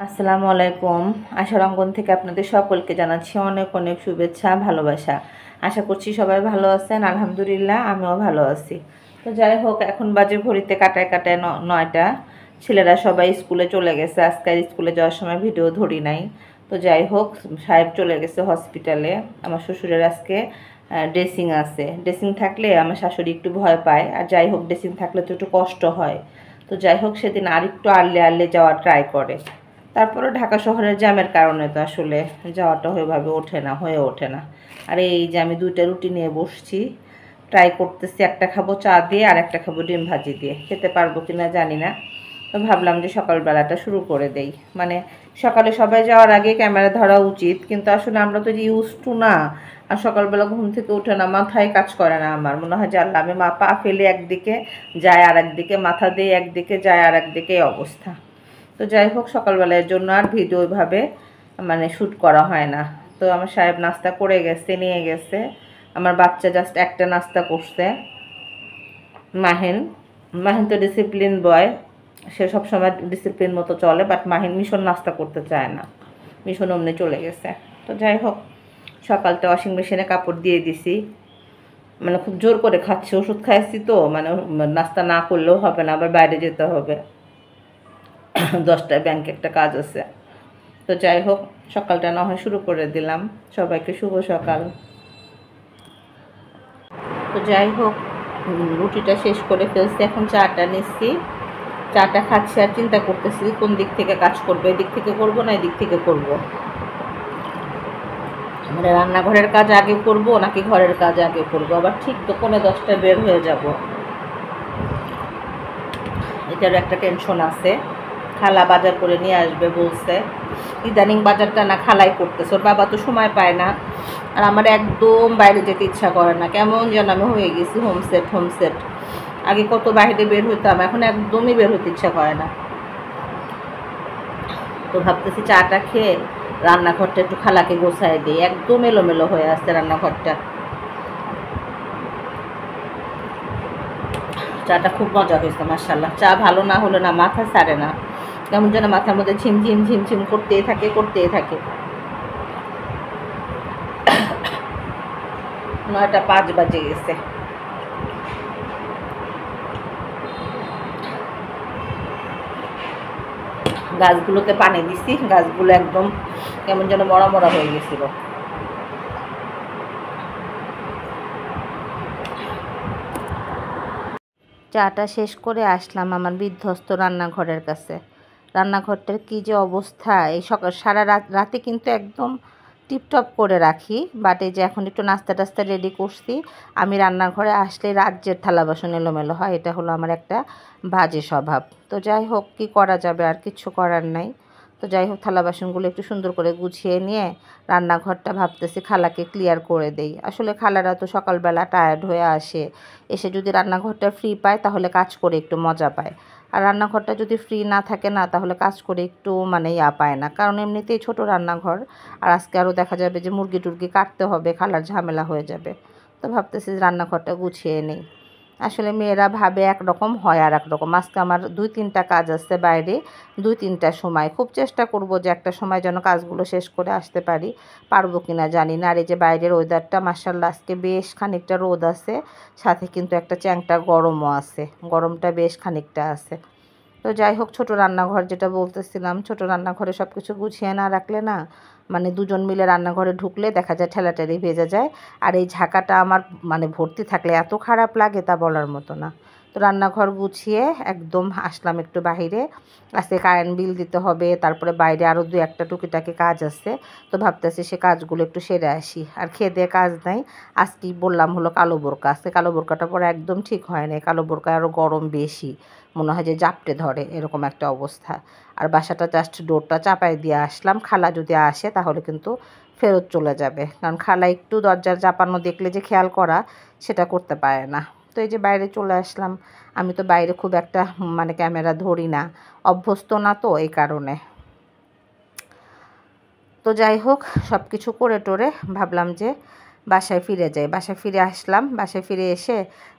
আসসালামু আলাইকুম। আশার অঙ্গন থেকে আপনাদের সকলকে জানাচ্ছি অনেক অনেক শুভেচ্ছা, ভালোবাসা। আশা করছি সবাই ভালো আছেন। আলহামদুলিল্লাহ আমিও ভালো আছি। তো যাই হোক, এখন বাজে ঘড়িতে কাটায় কাটায় 9টা। ছেলেরা সবাই স্কুলে চলে গেছে। আজকে আর স্কুলে যাওয়ার সময় ভিডিও ধরি নাই। তো যাই হোক, সাহেব চলে গেছে হসপিটালে। আমার শ্বশুরের আজকে ড্রেসিং আছে। ড্রেসিং থাকলে আমার শাশুড়ি একটু ভয় পায়, আর যাই হোক ড্রেসিং থাকলে তো একটু কষ্ট হয়। তো যাই হোক, সেদিন আরেকটু আর্লি আর্লি যাওয়ার ট্রাই করে। তারপরে ঢাকা শহরের জ্যামের কারণে তো আসলে যাওয়াটা হয়ে ওঠে না। আর এই যে আমি 2টা রুটি নিয়ে বসছি, ট্রাই করতেছি। একটা খাবো চা দিয়ে, আর একটা খাবো ডিম ভাজি দিয়ে। খেতে পারবো কিনা জানি না। তো ভাবলাম যে সকালবেলাটা শুরু করে দেই। মানে সকালে সবাই যাওয়ার আগে ক্যামেরা ধরা উচিত, কিন্তু আসলে আমরা তো যে ইউজ টু না। আর সকালবেলা ঘুম থেকে উঠে না, মাথায় কাজ করে না। আমার মনে হয় যে আল্লাহ, আমি পা ফেলে একদিকে যায় আর একদিকে, মাথা দিয়ে একদিকে যায় আর একদিকে, অবস্থা। তো যাই হোক, সকালবেলার জন্য আর ভিডিও ওইভাবে শ্যুট করা হয় না। তো আমার সাহেব নাস্তা করে গেছে, নিয়ে গেছে। আমার বাচ্চা জাস্ট একটা নাস্তা করছে, মাহিন। মাহিন তো ডিসিপ্লিন বয়, সে সবসময় ডিসিপ্লিন মতো চলে, বাট মাহিন মিশন নাস্তা করতে চায় না। মিশন অমনি চলে গেছে। তো যাই হোক, সকালটা ওয়াশিং মেশিনে কাপড় দিয়ে দিছি। খুব জোর করে খাচ্ছি, ওষুধ খাইছি তো, নাস্তা না করলেও হবে না, আবার বাইরে যেতে হবে। 10টায় ব্যাংকে একটা কাজ আছে। তো যাই হোক, সকালটা না হয় শুরু করে দিলাম। সবাইকে শুভ সকাল। তো যাই হোক, রুটিটা শেষ করে ফেলছি, এখন চাটা নিচ্ছি। চাটা খাচ্ছি আর চিন্তা করতেছি কোন দিক থেকে কাজ করবো, এদিক থেকে করবো না এদিক থেকে করবো। মানে রান্নাঘরের কাজ আগে করব নাকি ঘরের কাজ আগে করবো, আবার ঠিক তো 9:45 বের হয়ে যাব। এটারও একটা টেনশন আছে। খালা বাজার করে নিয়ে আসবে বলছে। ইদানিং বাজারটা না খালাই করতেছে, ওর বাবা তো সময় পায় না। আর আমার একদম বাইরে যেতে ইচ্ছা করে না, কেমন যেন আমি হয়ে গেছি হোমসেট। আগে কত বাইরে বের হইতাম, এখন একদমই বের হতে ইচ্ছা করে না। তো ভাবতেছি চাটা খেয়ে রান্নাঘরটা একটু খালাকে গোছায় দিই, একদম এলোমেলো হয়ে আসছে রান্নাঘরটা। চাটা খুব মজা হয়েছে মাশাআল্লাহ। চা ভালো না হলে না মাথা ছাড়ে না, কেমন যেন মাথার মধ্যে ঝিমঝিম করতেই থাকে। 9:05 বাজে গেছে। গাছগুলোতে পানি দিছি, গাছগুলো একদম কেমন যেন মরা হয়ে গেছিল। চাটা শেষ করে আসলাম আমার বিধ্বস্ত রান্নাঘরের কাছে। রান্নাঘরটার কী যে অবস্থা! এই সারা রাতে কিন্তু একদম টিপটপ করে রাখি, বাট এই যে এখন একটু নাস্তা টাস্তা রেডি করছি। আমি রান্নাঘরে আসলে রাজ্যের থালা বাসন এলোমেলো হয়, এটা হলো আমার একটা বাজে স্বভাব। তো যাই হোক, কী করা যাবে, আর কিচ্ছু করার নাই। তো যাই হোক, থালা বাসনগুলো একটু সুন্দর করে গুছিয়ে নিয়ে রান্নাঘরটা ভাবতেছি খালাকে ক্লিয়ার করে দেই। আসলে খালারা তো সকালবেলা টায়ার্ড হয়ে আসে, এসে যদি রান্নাঘরটা ফ্রি পায় তাহলে কাজ করে একটু মজা পায়। আর রান্নাঘরটা যদি ফ্রি না থাকে না, তাহলে কাজ করে একটু পায় না, কারণ এমনিতেই ছোট রান্নাঘর। আর আজকে আরও দেখা যাবে যে মুরগি টুরগি কাটতে হবে, খালার ঝামেলা হয়ে যাবে। তো ভাবতেছি রান্নাঘরটা গুছিয়ে নেই। আসলে মেয়েরা ভাবে একরকম, হয় আর এক রকম। আজকে আমার 2-3টা কাজ আছে বাইরে, 2-3টার সময়। খুব চেষ্টা করব যে একটা সময় যেন কাজগুলো শেষ করে আসতে পারি। পারবো কিনা জানি না। আর এই যে বাইরের ওয়েদারটা মাশাআল্লাহ, আজকে বেশ খানিকটা রোদ আছে, সাথে কিন্তু একটা চ্যাংটা গরমও আছে। গরমটা বেশ খানিকটা আছে। তো যাই হোক, ছোট রান্নাঘর যেটা বলতেছিলাম, ছোট রান্নাঘরে সব কিছু গুছিয়ে না রাখলে না, দুজন মিলে রান্নাঘরে ঢুকলে দেখা যায় ঠেলাঠেলি ভেজে যায়। আর এই ঝাঁকাটা আমার ভর্তি থাকলে এত খারাপ লাগে তা বলার মতো না। তো রান্নাঘর গুছিয়ে একদম আসলাম একটু বাহিরে। আজকে কারেন্ট বিল দিতে হবে, তারপরে বাইরে আরও 2-1টা টুকিটাকি কাজ আছে। তো ভাবতেছি সে কাজগুলো একটু সেরে আসি। আর খেয়ে দিয়ে কাজ নাই। আজকেই বললাম হলো কালো বোরকা, আজকে কালো বোরকাটা পরে একদম ঠিক হয় না। কালো বোরকায় আরও গরম বেশি, মনে হয় যে জাপটে ধরে, এরকম একটা অবস্থা। আর বাসাটা জাস্ট ডোরটা চাপাই দিয়ে আসলাম। খালা যদি আসে তাহলে কিন্তু ফেরত চলে যাবে, কারণ খালা একটু দরজার চাপানো দেখলে যে খেয়াল করা, সেটা করতে পারে না। তো এই যে বাইরে চলে আসলাম। আমি তো বাইরে খুব একটা ক্যামেরা ধরি না, অভ্যস্ত না, তো এই কারণে। তো যাই হোক, সব কিছু করে টোরে ভাবলাম যে বাসায় ফিরে যাই। বাসায় ফিরে আসলাম। বাসায় ফিরে এসে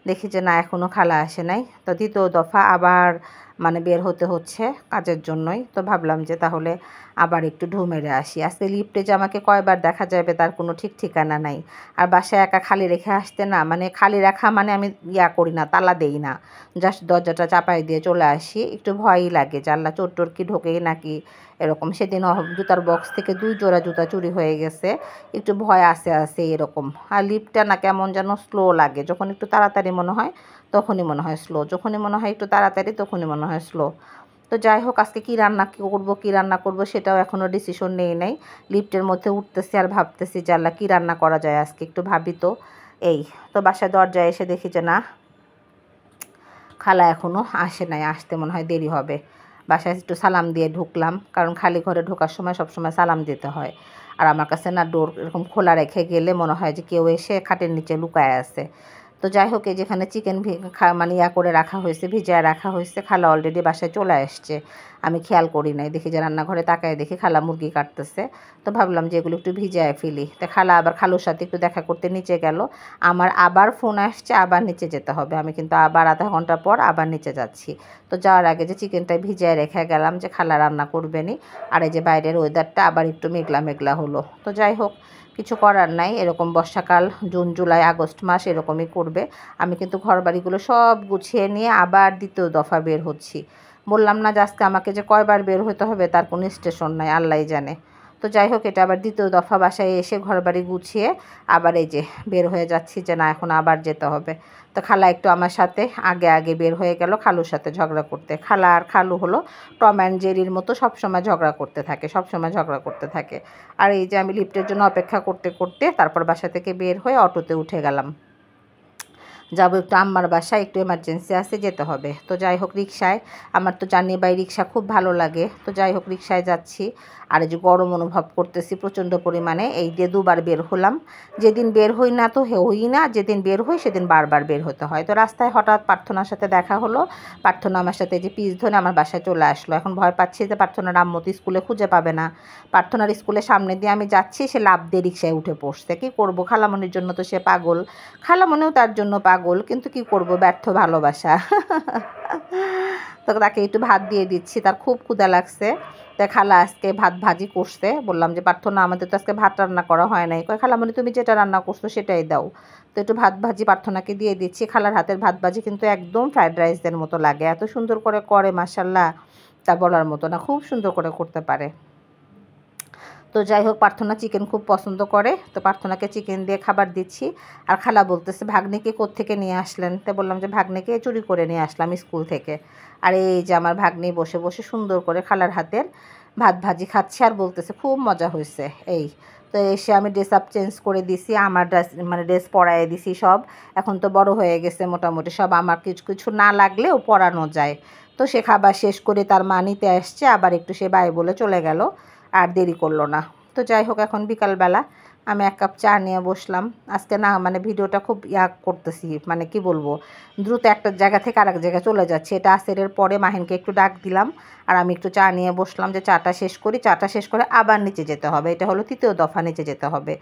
দেখি যে না, এখনও খালা আসে নাই। তো দ্বিতীয় দফা আবার মানে বের হতে হচ্ছে কাজের জন্যই। তো ভাবলাম যে তাহলে আবার একটু ঢু মেরে আসি। আজকে লিফটে যে আমাকে কয়বার দেখা যাবে তার কোনো ঠিক ঠিকানা নাই। আর বাসায় একা খালি রেখে আসতে না, মানে খালি রাখা মানে আমি করি না, তালা দেই না, জাস্ট দরজাটা চাপাই দিয়ে চলে আসি। একটু ভয়ই লাগে যে আল্লাহ চোর টোর কি ঢোকেই নাকি এরকম। সেদিন জুতার বক্স থেকে 2 জোড়া জুতা চুরি হয়ে গেছে, একটু ভয় আছে এরকম। আর লিফটটা না কেমন যেন স্লো লাগে, যখন একটু তাড়াতাড়ি মনে হয় তখনই মনে হয় স্লো, যখনই মনে হয় একটু তাড়াতাড়ি তখনই মনে হয় স্লো। তো যাই হোক, আজকে কী রান্না করব সেটাও এখনও ডিসিশন নেই নাই। লিফটের মধ্যে উঠতেছি আর ভাবতেছি যে আল্লাহ কী রান্না করা যায় আজকে, একটু ভাবি তো। এই তো বাসায় দরজায় এসে দেখি যে না, খালা এখনও আসে নাই, আসতে মনে হয় দেরি হবে। বাসায় একটু সালাম দিয়ে ঢুকলাম, কারণ খালি ঘরে ঢোকার সময় সবসময় সালাম দিতে হয়। আর আমার কাছে না ডোর এরকম খোলা রেখে গেলে মনে হয় যে কেউ এসে খাটের নিচে লুকায় আছে। তো যাই হোক, এই যেখানে চিকেন মানে করে রাখা হয়েছে, ভিজায় রাখা হয়েছে, খালা অলরেডি বাসায় চলে আসছে। আমি খেয়াল করি নাই, দেখি যে রান্নাঘরে তাকায় দেখি খালা মুরগি কাটতেছে। তো ভাবলাম যে এগুলো একটু ভিজায় ফেলি। তো খালা আবার খালুর সাথে একটু দেখা করতে নিচে গেল। আমার আবার ফোন আসছে, আবার নিচে যেতে হবে। আমি কিন্তু আবার আধা ঘন্টা পর আবার নিচে যাচ্ছি। তো যাওয়ার আগে যে চিকেনটা ভিজায় রেখে গেলাম যে খালা রান্না করবেনি। আর এই যে বাইরের ওয়েদারটা আবার একটু মেঘলা মেঘলা হলো। তো যাই হোক, কিছু করার নাই, এরকম বর্ষাকাল জুন জুলাই আগস্ট মাস এরকমই করবে। আমি কিন্তু ঘরবাড়িগুলো সব গুছিয়ে নিয়ে আবার দ্বিতীয় দফা বের হচ্ছি। বললাম না যে আজকে আমাকে যে কয়বার বের হতে হবে তার কোনো স্টেশন নাই, আল্লাহই জানে। তো যাই হোক, এটা আবার দ্বিতীয় দফা বাসায় এসে ঘরবাড়ি গুছিয়ে আবার এই যে বের হয়ে যাচ্ছি যে না, এখন আবার যেতে হবে। তো খালা একটু আমার সাথে আগে আগে বের হয়ে গেল খালুর সাথে ঝগড়া করতে। খালা আর খালু হলো টম অ্যান্ড জেরির মতো, সবসময় ঝগড়া করতে থাকে, সবসময় ঝগড়া করতে থাকে। আর এই যে আমি লিফটের জন্য অপেক্ষা করতে করতে তারপর বাসা থেকে বের হয়ে অটোতে উঠে গেলাম। যাবো একটু আম্মার বাসায়, একটু এমার্জেন্সি আছে, যেতে হবে। তো যাই হোক, রিক্সায়, আমার তো জানি বাই রিক্সা খুব ভালো লাগে। তো যাই হোক, রিক্সায় যাচ্ছি। আর এই যে গরম অনুভব করতেছি প্রচণ্ড পরিমাণে, এই দিয়ে 2বার বের হলাম। যেদিন বের হই না তো হই না, যেদিন বের হই সেদিন বারবার বের হতে হয়। তো রাস্তায় হঠাৎ প্রার্থনার সাথে দেখা হলো। প্রার্থনা আমার সাথে যে পিস ধরে আমার বাসায় চলে আসলো। এখন ভয় পাচ্ছি যে প্রার্থনার আম্মু তো স্কুলে খুঁজে পাবে না। প্রার্থনার স্কুলের সামনে দিয়ে আমি যাচ্ছি, সে লাফ দিয়ে রিক্সায় উঠে পড়ছে। কী করবো, খালামণির জন্য তো সে পাগল, খালামণিও তার জন্য পাগল, কিন্তু কি করব, ব্যর্থ ভালোবাসা। তো তাকে একটু ভাত দিয়ে দিচ্ছি, তার খুব ক্ষুধা লাগছে। তাই খালা আজকে ভাত ভাজি করছে। বললাম যে প্রার্থনা, আমাদের তো আজকে ভাত রান্না করা হয় নাই। কয় খালামণি তুমি যেটা রান্না করছো সেটাই দাও। তো একটু ভাত ভাজি প্রার্থনাকে দিয়ে দিচ্ছি। খালার হাতের ভাত ভাজি কিন্তু একদম ফ্রাইড রাইসের মতো লাগে, এত সুন্দর করে মাশাল্লাহ, তা বলার মতো না, খুব সুন্দর করে করতে পারে। তো যাই হোক, প্রার্থনা চিকেন খুব পছন্দ করে, তো প্রার্থনাকে চিকেন দিয়ে খাবার দিচ্ছি। আর খালা বলতেছে ভাগ্নিকে কোত্থেকে নিয়ে আসলেন? তো বললাম যে ভাগ্নিকে চুরি করে নিয়ে আসলাম স্কুল থেকে। আর এই যে আমার ভাগ্নি বসে বসে সুন্দর করে খালার হাতের ভাত ভাজি খাচ্ছে আর বলতেছে খুব মজা হয়েছে। এই তো এসে আমি ড্রেস আপ চেঞ্জ করে দিছি, আমার ড্রেস পরাই দিছি সব। এখন তো বড় হয়ে গেছে মোটামুটি, সব আমার কিছু কিছু না লাগলেও পরানো যায়। তো সে খাবার শেষ করে তার মা নিতে আসছে, আবার একটু সে বাই বলে চলে গেল, আর দেরি করলো না। তো যাই হোক, এখন বিকালবেলা আমি 1 কাপ চা নিয়ে বসলাম। আজকে না মানে ভিডিওটা খুব করতেছি, মানে কি বলবো, দ্রুত একটা জায়গা থেকে আরেক জায়গায় চলে যাচ্ছে। এটা আসরের পরে মাহিনকে একটু ডাক দিলাম, আর আমি একটু চা নিয়ে বসলাম যে চাটা শেষ করি, চাটা শেষ করে আবার নিচে যেতে হবে। এটা হলো 3য় দফা, নিচে যেতে হবে,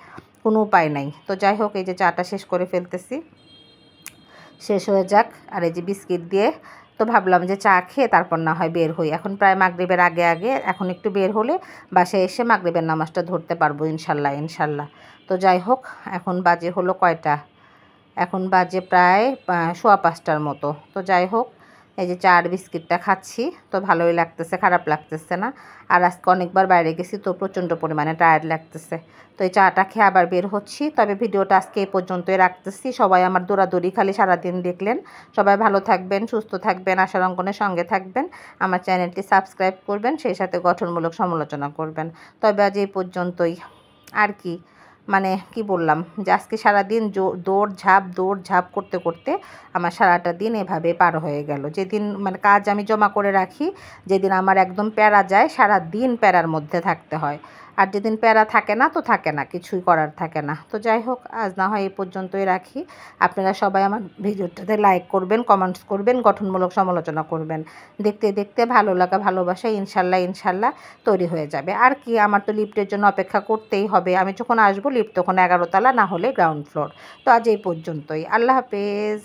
কোনো উপায় নাই। তো যাই হোক, এই যে চাটা শেষ করে ফেলতেছি, শেষ হয়ে যাক। আর এই যে বিস্কিট দিয়ে, তো ভাবলাম যে চা খেয়ে তারপর না হয় বের হই। এখন প্রায় মাগরিবের আগে আগে, এখন একটু বের হলে বাসায় এসে মাগরিবের নামাজটা ধরতে পারবো ইনশাল্লাহ ইনশাল্লাহ। তো যাই হোক, এখন বাজে হলো কয়টা, এখন বাজে প্রায় 4:15টার মতো। তো যাই হোক, এই যে চা আর বিস্কিটটা খাচ্ছি, তো ভালোই লাগতেছে, খারাপ লাগতেছে না। আর আজকে অনেকবার বাইরে গেছি তো প্রচণ্ড পরিমাণে টায়ার্ড লাগতেছে। তো এই চাটা খেয়ে আবার বের হচ্ছি। তবে ভিডিওটা আজকে এই পর্যন্তই রাখতেছি। সবাই আমার দৌড়াদৌড়ি খালি সারাদিন দেখলেন। সবাই ভালো থাকবেন, সুস্থ থাকবেন, আশার অঙ্কনের সঙ্গে থাকবেন, আমার চ্যানেলটি সাবস্ক্রাইব করবেন, সেই সাথে গঠনমূলক সমালোচনা করবেন। তবে আজ এই পর্যন্তই। আর কি, মানে কি বললাম, যে আজকে সারাদিন দৌড় ঝাঁপ করতে করতে আমার সারাটা দিন এভাবে পার হয়ে গেল। যেদিন মানে কাজ আমি জমা করে রাখি, যেদিন আমার একদম প্যারা যায়, সারা দিন প্যারার মধ্যে থাকতে হয়। আর যেদিন প্যারা থাকে না তো থাকে না, কিছুই করার থাকে না। তো যাই হোক, আজ না হয় এই পর্যন্তই রাখি। আপনারা সবাই আমার ভিডিওটাতে লাইক করবেন, কমেন্টস করবেন, গঠনমূলক সমালোচনা করবেন। দেখতে দেখতে ভালো লাগা ভালোবাসা ইনশাল্লাহ ইনশাল্লাহ তৈরি হয়ে যাবে। আর কি, আমার তো লিফটের জন্য অপেক্ষা করতেই হবে। আমি যখন আসবো লিফট তখন 11 তলা, না হলে গ্রাউন্ড ফ্লোর। তো আজ এই পর্যন্তই, আল্লাহ হাফেজ।